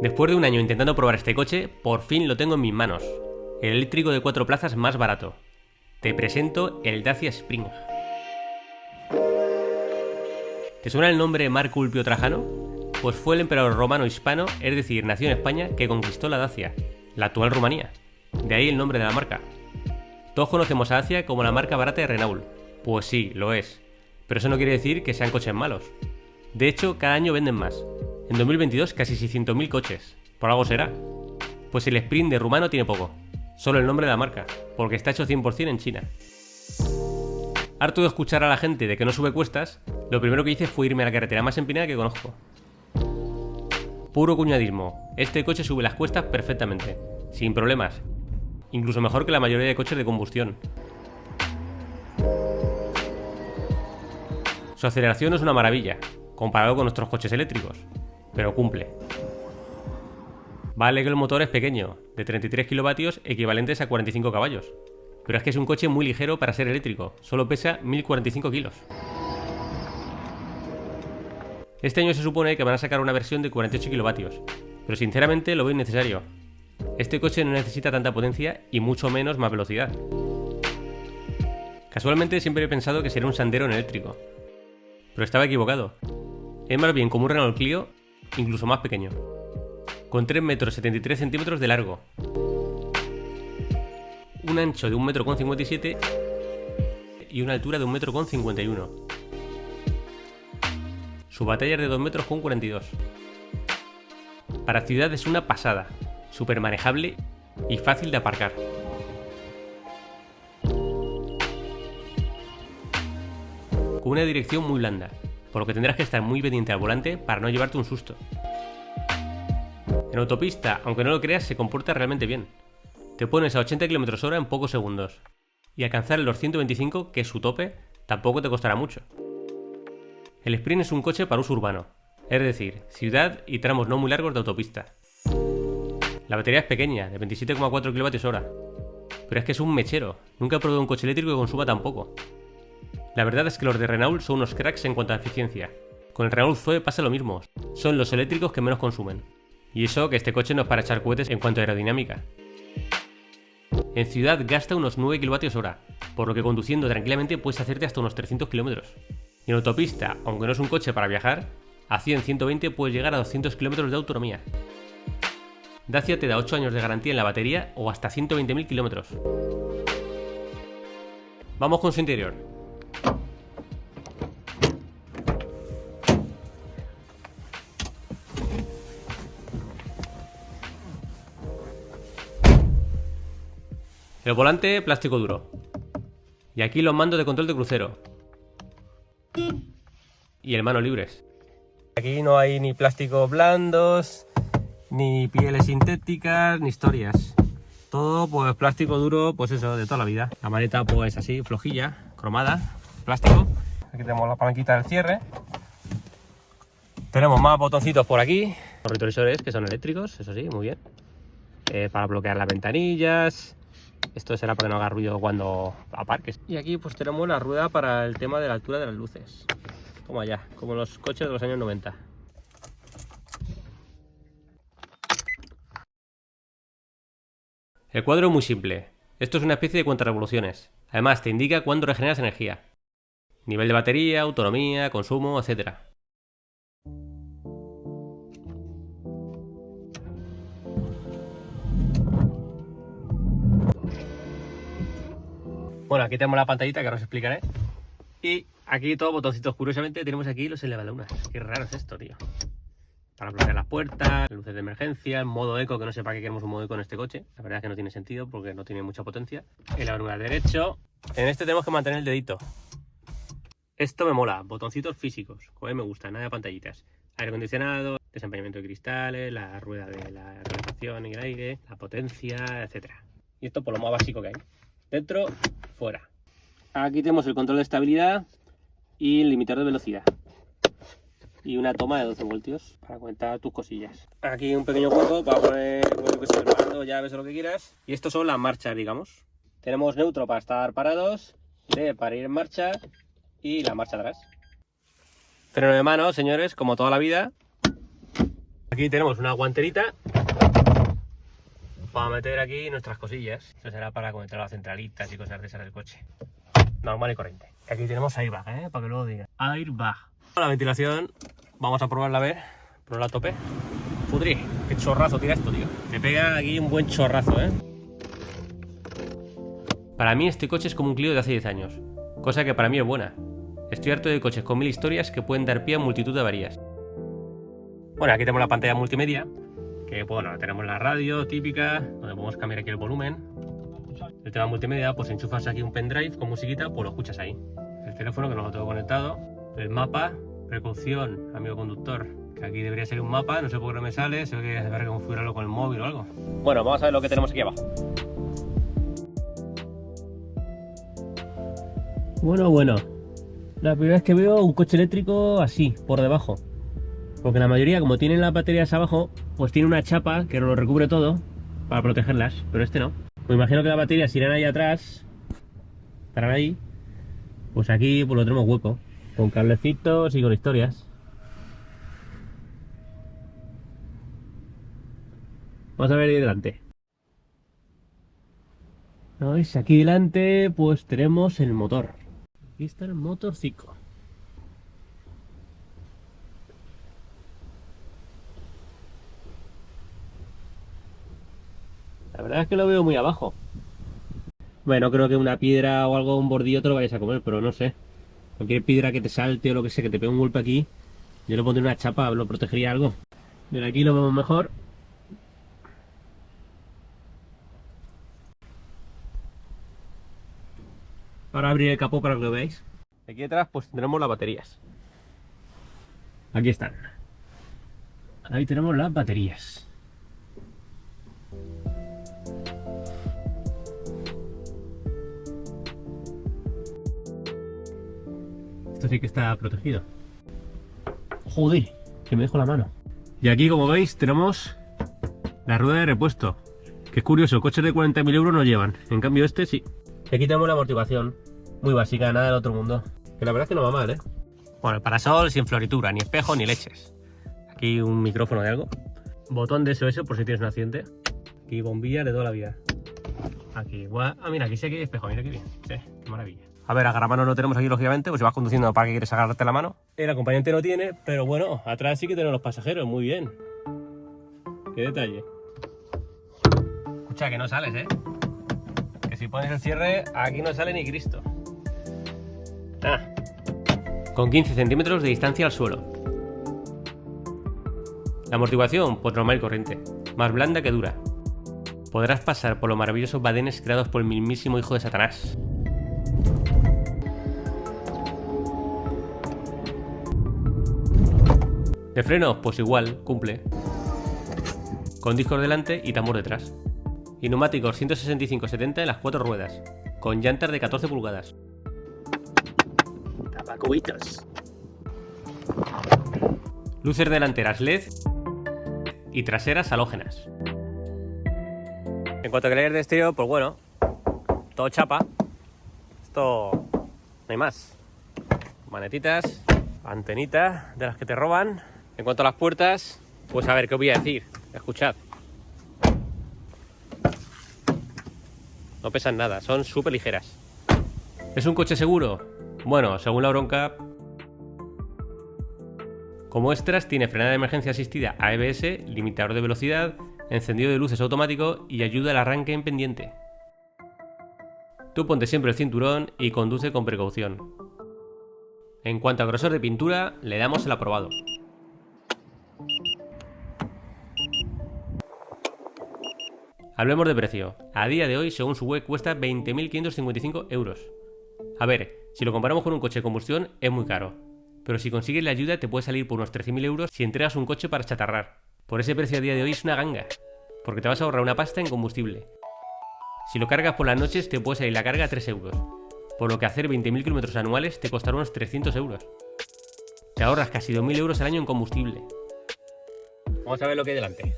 Después de un año intentando probar este coche, por fin lo tengo en mis manos. El eléctrico de 4 plazas más barato. Te presento el Dacia Spring. ¿Te suena el nombre Marco Ulpio Trajano? Pues fue el emperador romano hispano, es decir, nació en España, que conquistó la Dacia, la actual Rumanía. De ahí el nombre de la marca. Todos conocemos a Dacia como la marca barata de Renault. Pues sí, lo es. Pero eso no quiere decir que sean coches malos. De hecho, cada año venden más. En 2022 casi 600.000 coches. ¿Por algo será? Pues el Sprint de rumano tiene poco. Solo el nombre de la marca, porque está hecho 100% en China. Harto de escuchar a la gente de que no sube cuestas, lo primero que hice fue irme a la carretera más empinada que conozco. Puro cuñadismo. Este coche sube las cuestas perfectamente, sin problemas. Incluso mejor que la mayoría de coches de combustión. Su aceleración es una maravilla, comparado con nuestros coches eléctricos, pero cumple. Vale que el motor es pequeño, de 33 kilovatios equivalentes a 45 caballos, pero es que es un coche muy ligero para ser eléctrico, solo pesa 1045 kilos. Este año se supone que van a sacar una versión de 48 kilovatios, pero sinceramente lo veo innecesario. Este coche no necesita tanta potencia y mucho menos más velocidad. Casualmente siempre he pensado que sería un Sandero en eléctrico, pero estaba equivocado. Es más bien como un Renault Clio, incluso más pequeño, con 3,73 metros de largo, un ancho de 1,57 m y una altura de 1,51 m. Su batalla es de 2,42 m. Para ciudad es una pasada, súper manejable y fácil de aparcar. Con una dirección muy blanda, por lo que tendrás que estar muy pendiente al volante para no llevarte un susto. En autopista, aunque no lo creas, se comporta realmente bien. Te pones a 80 km/h en pocos segundos, y alcanzar los 125, que es su tope, tampoco te costará mucho. El Sprint es un coche para uso urbano, es decir, ciudad y tramos no muy largos de autopista. La batería es pequeña, de 27,4 kWh, pero es que es un mechero, nunca he probado un coche eléctrico que consuma tan poco. La verdad es que los de Renault son unos cracks en cuanto a eficiencia. Con el Renault Zoe pasa lo mismo, son los eléctricos que menos consumen. Y eso que este coche no es para echar cohetes en cuanto a aerodinámica. En ciudad gasta unos 9 kWh, por lo que conduciendo tranquilamente puedes hacerte hasta unos 300 km. Y en autopista, aunque no es un coche para viajar, a 100-120 puedes llegar a 200 km de autonomía. Dacia te da 8 años de garantía en la batería o hasta 120.000 km. Vamos con su interior. El volante, plástico duro. Y aquí los mandos de control de crucero. Y el manos libres. Aquí no hay ni plásticos blandos, ni pieles sintéticas, ni historias. Todo pues plástico duro, pues eso, de toda la vida. La maleta pues así, flojilla, cromada, plástico. Aquí tenemos la palanquita del cierre. Tenemos más botoncitos por aquí. Los retrovisores que son eléctricos, eso sí, muy bien. Para bloquear las ventanillas. Esto será para que no haga ruido cuando aparques. Y aquí pues tenemos la rueda para el tema de la altura de las luces. Toma ya, como los coches de los años 90. El cuadro es muy simple. Esto es una especie de cuentarevoluciones. Además te indica cuándo regeneras energía. Nivel de batería, autonomía, consumo, etc. Bueno, aquí tenemos la pantallita que ahora os explicaré. Y aquí todos botoncitos. Curiosamente tenemos aquí los elevalunas. Qué raro es esto, tío. Para bloquear las puertas, luces de emergencia, modo eco, que no sé para qué queremos un modo eco en este coche. La verdad es que no tiene sentido porque no tiene mucha potencia. El auricular derecho. En este tenemos que mantener el dedito. Esto me mola. Botoncitos físicos. Como a mí me gusta, nada de pantallitas. Aire acondicionado, desempañamiento de cristales, la rueda de la calefacción y el aire, la potencia, etc. Y esto por lo más básico que hay. Dentro, fuera. Aquí tenemos el control de estabilidad y el limitador de velocidad. Y una toma de 12 voltios para conectar tus cosillas. Aquí un pequeño hueco para poner, pues, el mando, llaves o lo que quieras. Y estos son las marchas, digamos. Tenemos neutro para estar parados, D para ir en marcha y la marcha atrás. Freno de mano, señores, como toda la vida. Aquí tenemos una guanterita para meter aquí nuestras cosillas. Esto será para conectar las centralitas y cosas de esas del coche. Normal y corriente. Aquí tenemos airbag, para que luego digan. Airbag. La ventilación, vamos a probarla a ver. Probarla a tope. Pudri, qué chorrazo tira esto, tío. Te pega aquí un buen chorrazo, Para mí este coche es como un Clio de hace 10 años. Cosa que para mí es buena. Estoy harto de coches con 1000 historias que pueden dar pie a multitud de averías. Bueno, aquí tenemos la pantalla multimedia. Que bueno, tenemos la radio típica, donde podemos cambiar aquí el volumen. El tema multimedia, pues enchufas aquí un pendrive con musiquita, pues lo escuchas ahí. El teléfono que no lo tengo conectado. El mapa, precaución, amigo conductor, que aquí debería ser un mapa, no sé por qué no me sale, sé que habrá que configurarlo con el móvil o algo. Bueno, vamos a ver lo que tenemos aquí abajo. Bueno. La primera vez que veo un coche eléctrico así, por debajo. Porque la mayoría, como tienen las baterías abajo, pues tiene una chapa que lo recubre todo para protegerlas, pero este no. Me imagino que las baterías irán ahí atrás, estarán ahí. Pues aquí pues lo tenemos hueco, con cablecitos y con historias. Vamos a ver ahí delante. ¿Veis? Aquí delante pues tenemos el motor. Aquí está el motorcico. La verdad es que lo veo muy abajo. Bueno, creo que una piedra o algo, un bordillo te lo vayas a comer, pero no sé. Cualquier piedra que te salte o lo que sea, que te pegue un golpe aquí, yo le pondría una chapa, lo protegería algo. Mira, aquí lo vemos mejor. Ahora abriré el capó para que lo veáis. Aquí detrás pues tendremos las baterías. Aquí están. Ahí tenemos las baterías. Esto sí que está protegido. Joder, que me dejo la mano. Y aquí, como veis, tenemos la rueda de repuesto. Que es curioso, coches de 40.000 euros no llevan. En cambio este sí. Y aquí tenemos la amortiguación. Muy básica, nada del otro mundo. Que la verdad es que no va mal, Bueno, el parasol sin floritura, ni espejo ni leches. Aquí un micrófono de algo. Botón de SOS por si tienes un accidente. Aquí bombilla de toda la vida. Aquí, mira, aquí sí que hay espejo, mira qué bien. Sí, qué maravilla. A ver, agarramanos no tenemos aquí, lógicamente, pues si vas conduciendo, ¿para qué quieres agarrarte la mano? El acompañante no tiene, pero bueno, atrás sí que tenemos los pasajeros, muy bien. Qué detalle. Escucha, que no sales, Que si pones el cierre, aquí no sale ni Cristo. Con 15 centímetros de distancia al suelo. La amortiguación, pues normal y corriente, más blanda que dura. Podrás pasar por los maravillosos badenes creados por el mismísimo hijo de Satanás. De frenos, pues igual, cumple. Con discos delante y tambor detrás. Y neumáticos 165-70 en las 4 ruedas, con llantas de 14 pulgadas. Tapacubitos. Luces delanteras LED y traseras halógenas. En cuanto a calidad de estéreo, pues bueno, todo chapa. Esto no hay más. Manetitas, antenitas de las que te roban. En cuanto a las puertas, pues a ver, ¿qué os voy a decir? Escuchad. No pesan nada, son súper ligeras. ¿Es un coche seguro? Bueno, según la Euroncap. Como extras tiene frenada de emergencia asistida ABS, limitador de velocidad, encendido de luces automático y ayuda al arranque en pendiente. Tú ponte siempre el cinturón y conduce con precaución. En cuanto a grosor de pintura, le damos el aprobado. Hablemos de precio. A día de hoy, según su web, cuesta 20.555 euros. A ver, si lo comparamos con un coche de combustión, es muy caro. Pero si consigues la ayuda, te puede salir por unos 13.000 euros si entregas un coche para chatarrar. Por ese precio a día de hoy es una ganga, porque te vas a ahorrar una pasta en combustible. Si lo cargas por las noches, te puede salir la carga a 3 euros. Por lo que hacer 20.000 kilómetros anuales te costará unos 300 euros. Te ahorras casi 2.000 euros al año en combustible. Vamos a ver lo que hay delante.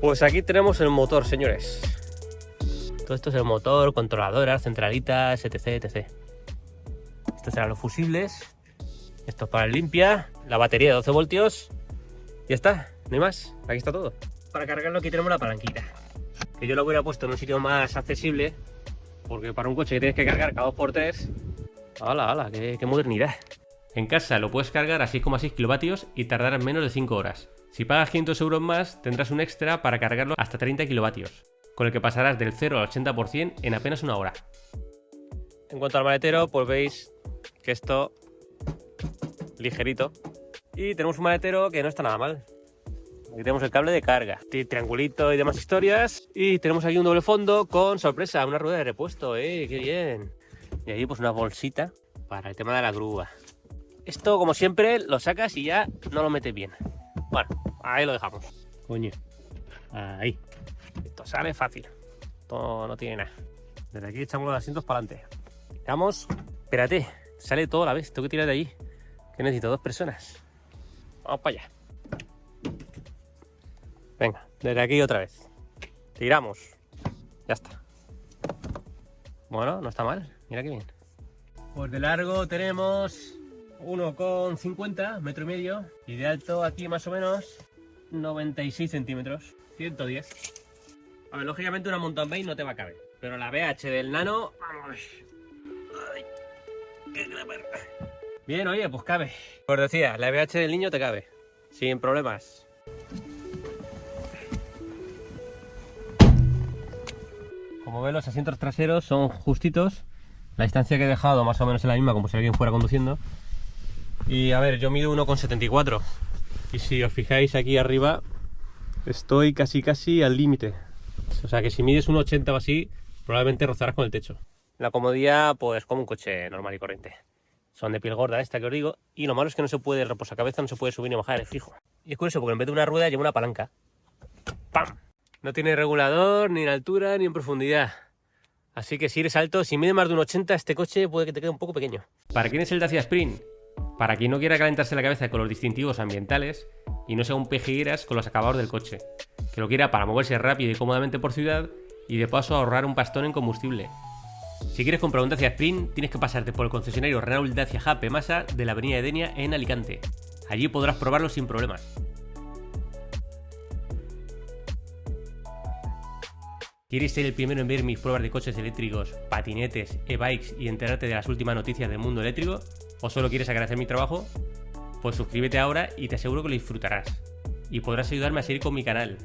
Pues aquí tenemos el motor, señores. Todo esto es el motor, controladoras, centralitas, etc, etc. Estos serán los fusibles. Esto es para el limpia, la batería de 12 voltios. Ya está, no hay más, aquí está todo. Para cargarlo aquí tenemos la palanquita, que yo lo hubiera puesto en un sitio más accesible, porque para un coche que tienes que cargar cada 2x3, ¡hala, qué modernidad! En casa lo puedes cargar a 6,6 kilovatios y tardarás menos de 5 horas. Si pagas 500 euros más, tendrás un extra para cargarlo hasta 30 kilovatios, con el que pasarás del 0 al 80% en apenas una hora. En cuanto al maletero, pues veis que esto ligerito. Y tenemos un maletero que no está nada mal. Aquí tenemos el cable de carga, triangulito y demás historias. Y tenemos aquí un doble fondo con, sorpresa, una rueda de repuesto, ¡qué bien! Y ahí pues una bolsita para el tema de la grúa. Esto, como siempre, lo sacas y ya no lo metes bien. Bueno, ahí lo dejamos. Coño, ahí. Esto sale fácil. Esto no tiene nada. Desde aquí echamos los asientos para adelante. Vamos, espérate, sale todo a la vez. Tengo que tirar de allí, que necesito 2 personas. Vamos para allá. Venga, desde aquí otra vez. Tiramos. Ya está. Bueno, no está mal. Mira qué bien. Pues de largo tenemos 1,50 metro y medio. Y de alto aquí más o menos 96 centímetros. 110. A ver, lógicamente una mountain bike no te va a caber. Pero la BH del Nano, vamos. Ay, qué perra. Bien, oye, pues cabe. Os decía, la BH del niño te cabe. Sin problemas. Como ves, los asientos traseros son justitos. La distancia que he dejado más o menos es la misma como si alguien fuera conduciendo. Y a ver, yo mido 1,74. Y si os fijáis aquí arriba, estoy casi al límite. O sea que si mides 1,80 o así, probablemente rozarás con el techo. La comodidad, pues como un coche normal y corriente. Son de piel gorda esta que os digo. Y lo malo es que no se puede, el reposacabezas no se puede subir ni bajar, es fijo. Y es curioso porque en vez de una rueda lleva una palanca. ¡Pam! No tiene regulador ni en altura ni en profundidad. Así que si eres alto, si mide más de 1,80, este coche puede que te quede un poco pequeño. ¿Para quién es el Dacia Sprint? Para quien no quiera calentarse la cabeza con los distintivos ambientales y no sea un pejigueras con los acabados del coche. Que lo quiera para moverse rápido y cómodamente por ciudad y de paso ahorrar un pastón en combustible. Si quieres comprar un Dacia Sprint, tienes que pasarte por el concesionario Renault Dacia Jape Masa de la avenida Edenia en Alicante. Allí podrás probarlo sin problemas. ¿Quieres ser el primero en ver mis pruebas de coches eléctricos, patinetes, e-bikes y enterarte de las últimas noticias del mundo eléctrico? ¿O solo quieres agradecer mi trabajo? Pues suscríbete ahora y te aseguro que lo disfrutarás. Y podrás ayudarme a seguir con mi canal.